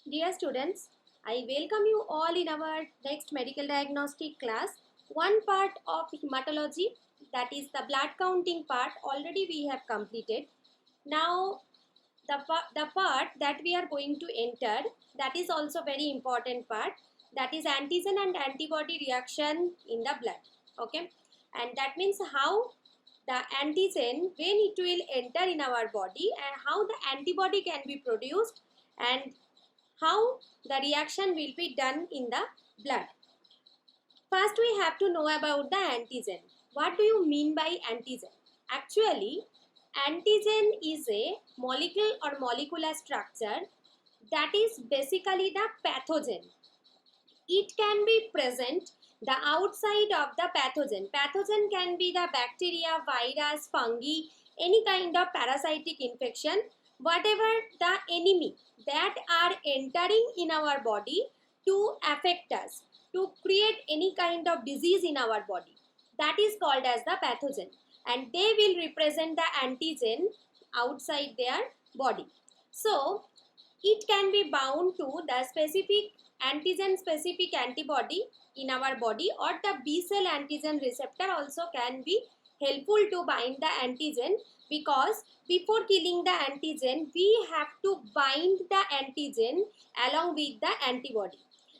Dear students, I welcome you all in our next medical diagnostic class. One part of hematology, that is the blood counting part, already we have completed. Now the part that we are going to enter, that is also very important part, that is antigen and antibody reaction in the blood. Okay, and that means how the antigen, when it will enter in our body, and how the antibody can be produced, and how the reaction will be done in the blood. First, we have to know about the antigen. What do you mean by antigen? Actually, antigen is a molecule or molecular structure that is basically the pathogen. It can be present the outside of the pathogen. Pathogen can be the bacteria, virus, fungi, any kind of parasitic infection, whatever the enemy that are entering in our body to affect us, to create any kind of disease in our body. That is called as the pathogen, and they will represent the antigen outside their body. So, it can be bound to the specific antigen specific antibody in our body, or the B cell antigen receptor also can be helpful to bind the antigen, because before killing the antigen we have to bind the antigen along with the antibody.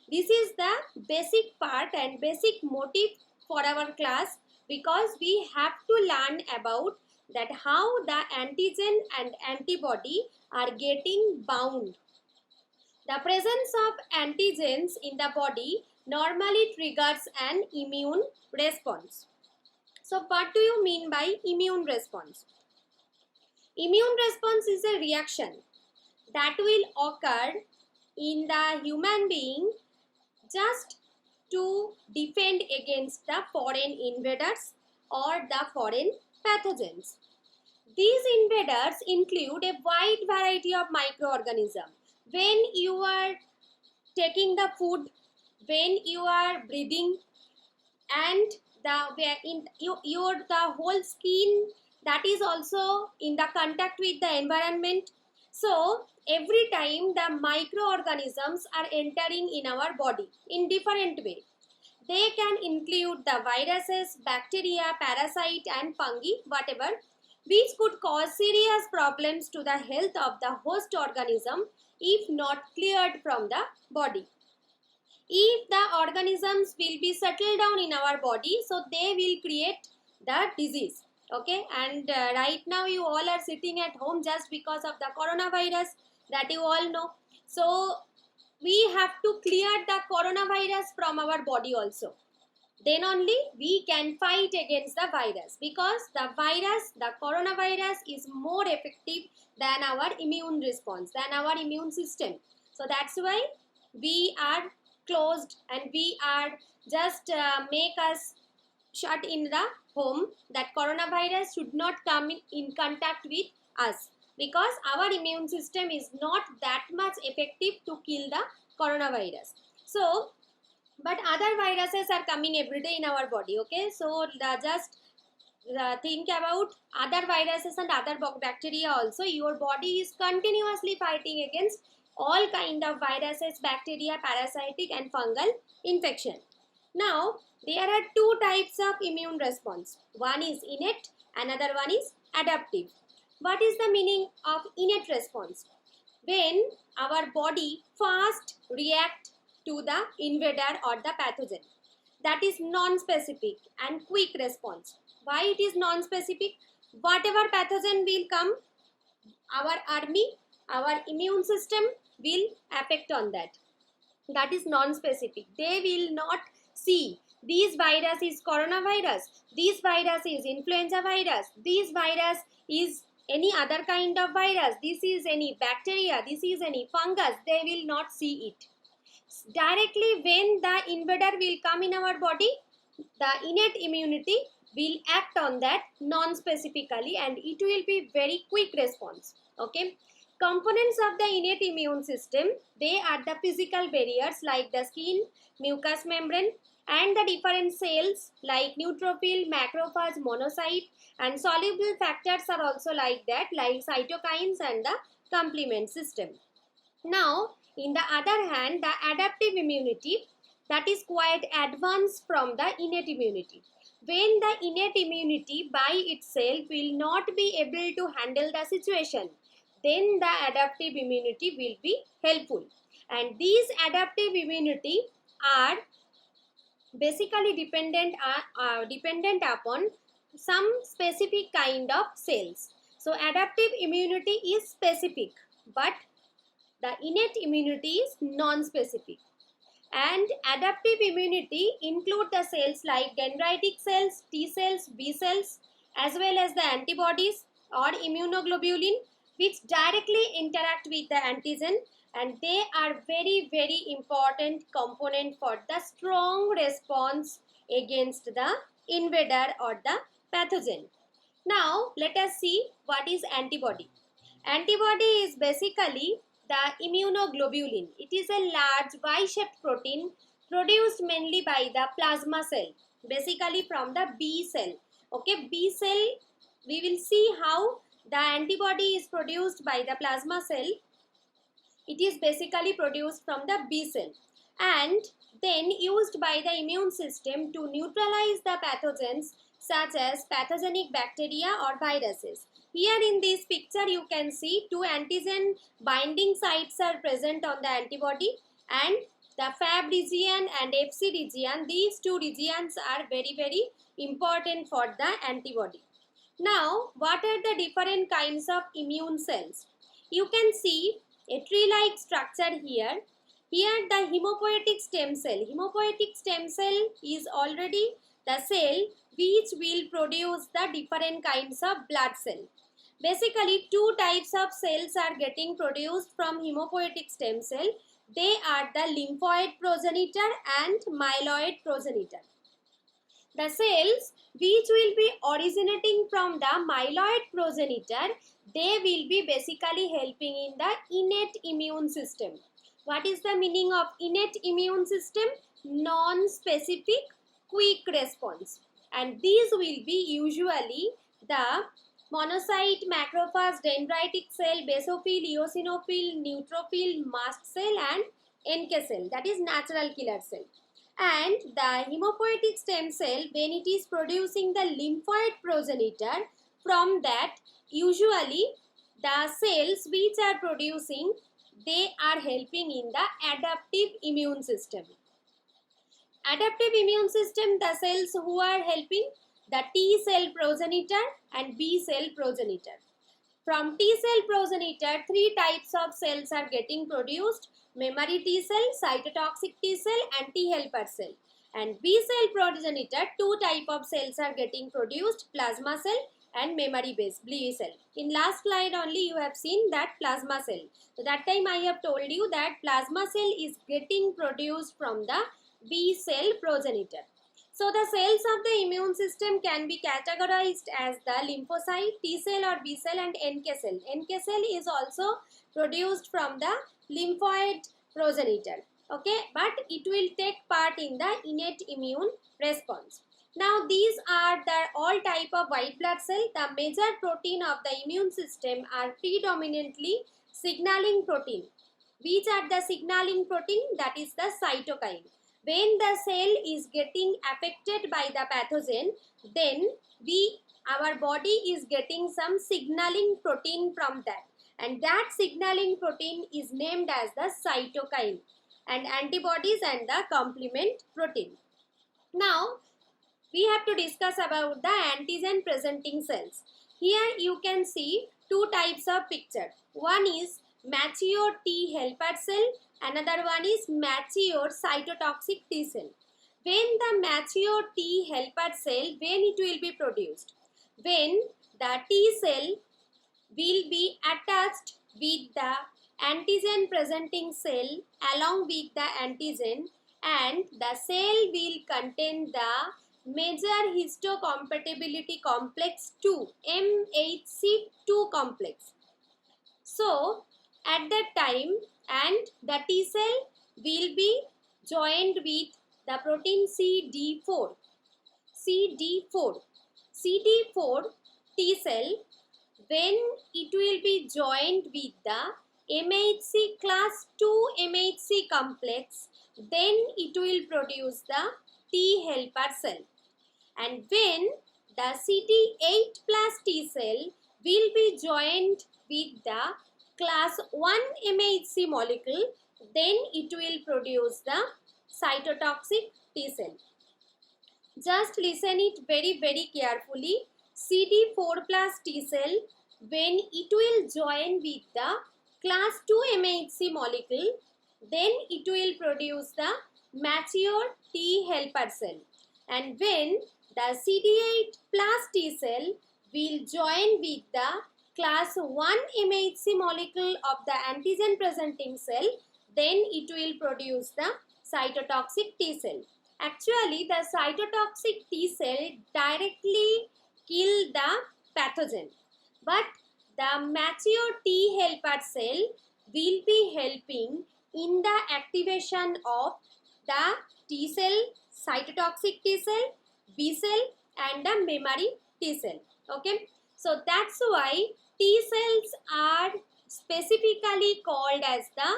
This is the basic part and basic motive for our class, because we have to learn about that how the antigen and antibody are getting bound. The presence of antigens in the body normally triggers an immune response. So what do you mean by immune response? Immune response is a reaction that will occur in the human being just to defend against the foreign invaders or the foreign pathogens. These invaders include a wide variety of microorganisms. When you are taking the food, when you are breathing, and the whole skin, that is also in the contact with the environment. So every time the microorganisms are entering in our body in different way. They can include the viruses, bacteria, parasite and fungi, whatever, which could cause serious problems to the health of the host organism if not cleared from the body. If the organisms will be settled down in our body, so they will create the disease. Okay, and right now you all are sitting at home just because of the coronavirus, that you all know. So we have to clear the coronavirus from our body also. Then only we can fight against the virus, because the virus, the coronavirus is more effective than our immune response, than our immune system. So that's why we are closed and we are just make us shut in the home, that coronavirus should not come in contact with us, because our immune system is not that much effective to kill the coronavirus. So but other viruses are coming every day in our body. Okay, so just think about other viruses and other bacteria also. Your body is continuously fighting against all kind of viruses, bacteria, parasitic and fungal infection. Now there are two types of immune response. One is innate, another one is adaptive. What is the meaning of innate response? When our body fast react to the invader or the pathogen. That is non-specific and quick response. Why it is non-specific? Whatever pathogen will come, our army, our immune system will affect on that. That is non-specific. They will not see this virus is coronavirus, this virus is influenza virus, this virus is any other kind of virus, this is any bacteria, this is any fungus. They will not see it. Directly when the invader will come in our body, the innate immunity will act on that non-specifically, and it will be very quick response. Okay, components of the innate immune system, they are the physical barriers like the skin, mucous membrane, and the different cells like neutrophil, macrophage, monocyte, and soluble factors are also like that, like cytokines and the complement system. Now In the other hand, the adaptive immunity, that is quite advanced from the innate immunity. When the innate immunity by itself will not be able to handle the situation, then the adaptive immunity will be helpful. And these adaptive immunity are basically dependent upon some specific kind of cells. So adaptive immunity is specific, but the innate immunity is non-specific. And adaptive immunity include the cells like dendritic cells, T cells, B cells, as well as the antibodies or immunoglobulin, which directly interact with the antigen, and they are very important component for the strong response against the invader or the pathogen. Now let us see what is antibody. Antibody is basically the immunoglobulin. It is a large Y-shaped protein produced mainly by the plasma cell, basically from the B cell. Okay, B cell, we will see how the antibody is produced by the plasma cell. It is basically produced from the B cell and then used by the immune system to neutralize the pathogens such as pathogenic bacteria or viruses. Here in this picture you can see two antigen binding sites are present on the antibody, and the Fab region and Fc region, these two regions are very important for the antibody. Now, what are the different kinds of immune cells? You can see a tree-like structure here. Here the hematopoietic stem cell. Hematopoietic stem cell is already the cell which will produce the different kinds of blood cell. Basically, two types of cells are getting produced from hematopoietic stem cell. They are the lymphoid progenitor and myeloid progenitor. The cells which will be originating from the myeloid progenitor, they will be basically helping in the innate immune system. What is the meaning of innate immune system? Non-specific quick response. And these will be usually the monocyte, macrophage, dendritic cell, basophil, eosinophil, neutrophil, mast cell and NK cell, that is natural killer cell. And the hematopoietic stem cell, when it is producing the lymphoid progenitor, from that usually the cells which are producing, they are helping in the adaptive immune system. Adaptive immune system, the cells who are helping, the T cell progenitor and B cell progenitor. From T cell progenitor, three types of cells are getting produced: memory T cell, cytotoxic T cell and T helper cell. And B cell progenitor, two type of cells are getting produced: plasma cell and memory base B cell. In last slide only you have seen that plasma cell. So that time I have told you that plasma cell is getting produced from the B cell progenitor. So the cells of the immune system can be categorized as the lymphocyte, T cell or B cell and NK cell. NK cell is also produced from the lymphoid progenitor. Okay, but it will take part in the innate immune response. Now these are the all type of white blood cell. The major protein of the immune system are predominantly signaling protein. Which are the signaling protein? That is the cytokine. When the cell is getting affected by the pathogen, then our body is getting some signaling protein from that, and that signaling protein is named as the cytokine, and antibodies and the complement protein. Now we have to discuss about the antigen presenting cells. Here you can see two types of picture. One is mature T helper cell, another one is mature cytotoxic T cell. When the mature T helper cell, when it will be produced? When the T cell will be attached with the antigen presenting cell along with the antigen, and the cell will contain the major histocompatibility complex 2, MHC2 complex. So at that time, and the T cell will be joined with the protein CD4. CD4 T cell, when it will be joined with the MHC class 2 MHC complex, then it will produce the T helper cell. And when the CD8 plus T cell will be joined with the class 1 MHC molecule, then it will produce the cytotoxic T cell. Just listen it very carefully. CD4 plus T cell, when it will join with the class 2 MHC molecule, then it will produce the mature T helper cell. And when the CD8 plus T cell will join with the class 1 MHC molecule of the antigen presenting cell, then it will produce the cytotoxic T cell. Actually, the cytotoxic T cell directly kill the pathogen, but the mature T helper cell will be helping in the activation of the T cell, cytotoxic T cell, B cell and the memory T cell. Okay, so that's why T cells are specifically called as the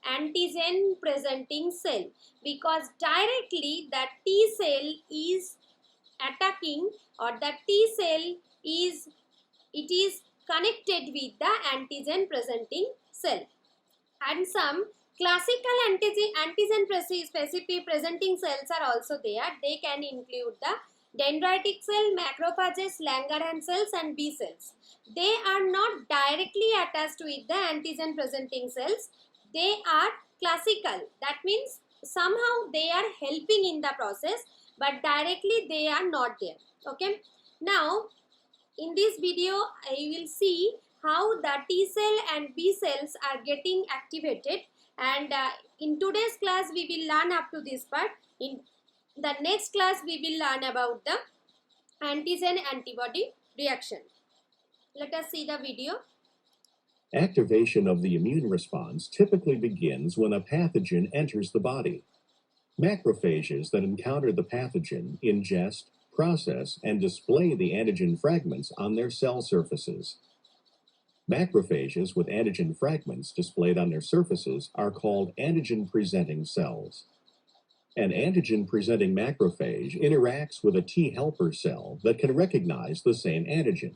antigen presenting cell, because directly the T cell is attacking, or the T cell is connected with the antigen presenting cell. And some classical antigen specific presenting cells are also there. They can include the dendritic cell, macrophages, Langerhans cells and B cells. They are not directly attached with the antigen presenting cells. They are classical. That means somehow they are helping in the process, but directly they are not there. Okay. Now, in this video, I will see how the T cell and B cells are getting activated, and in today's class we will learn up to this part. In the next class we will learn about the antigen antibody reaction. Let us see the video. Activation of the immune response typically begins when a pathogen enters the body. Macrophages that encounter the pathogen ingest, process, and display the antigen fragments on their cell surfaces. Macrophages with antigen fragments displayed on their surfaces are called antigen-presenting cells. An antigen-presenting macrophage interacts with a T helper cell that can recognize the same antigen.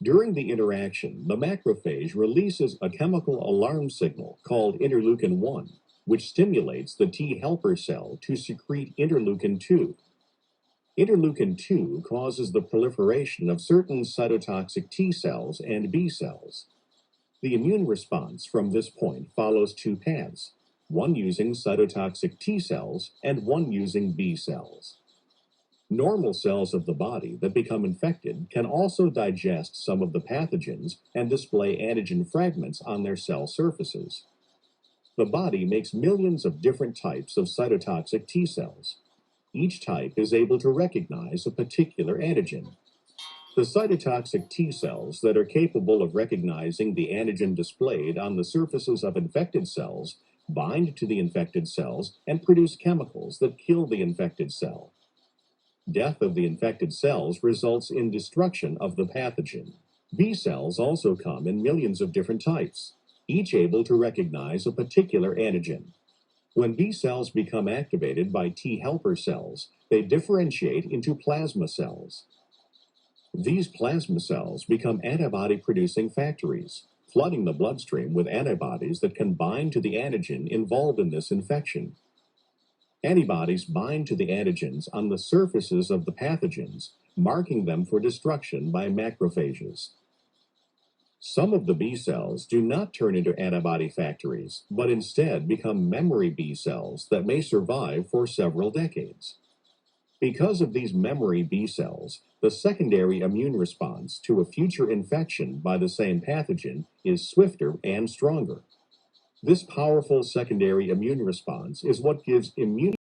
During the interaction, the macrophage releases a chemical alarm signal called interleukin-1, which stimulates the T helper cell to secrete interleukin-2. Interleukin-2 causes the proliferation of certain cytotoxic T cells and B cells. The immune response from this point follows two paths, one using cytotoxic T cells and one using B cells. Normal cells of the body that become infected can also digest some of the pathogens and display antigen fragments on their cell surfaces. The body makes millions of different types of cytotoxic T cells. Each type is able to recognize a particular antigen. The cytotoxic T cells that are capable of recognizing the antigen displayed on the surfaces of infected cells bind to the infected cells and produce chemicals that kill the infected cell. Death of the infected cells results in destruction of the pathogen. B cells also come in millions of different types, each able to recognize a particular antigen. When B cells become activated by T helper cells, they differentiate into plasma cells. These plasma cells become antibody-producing factories, flooding the bloodstream with antibodies that can bind to the antigen involved in this infection. Antibodies bind to the antigens on the surfaces of the pathogens, marking them for destruction by macrophages. Some of the B cells do not turn into antibody factories, but instead become memory B cells that may survive for several decades. Because of these memory B cells, the secondary immune response to a future infection by the same pathogen is swifter and stronger. This powerful secondary immune response is what gives immunity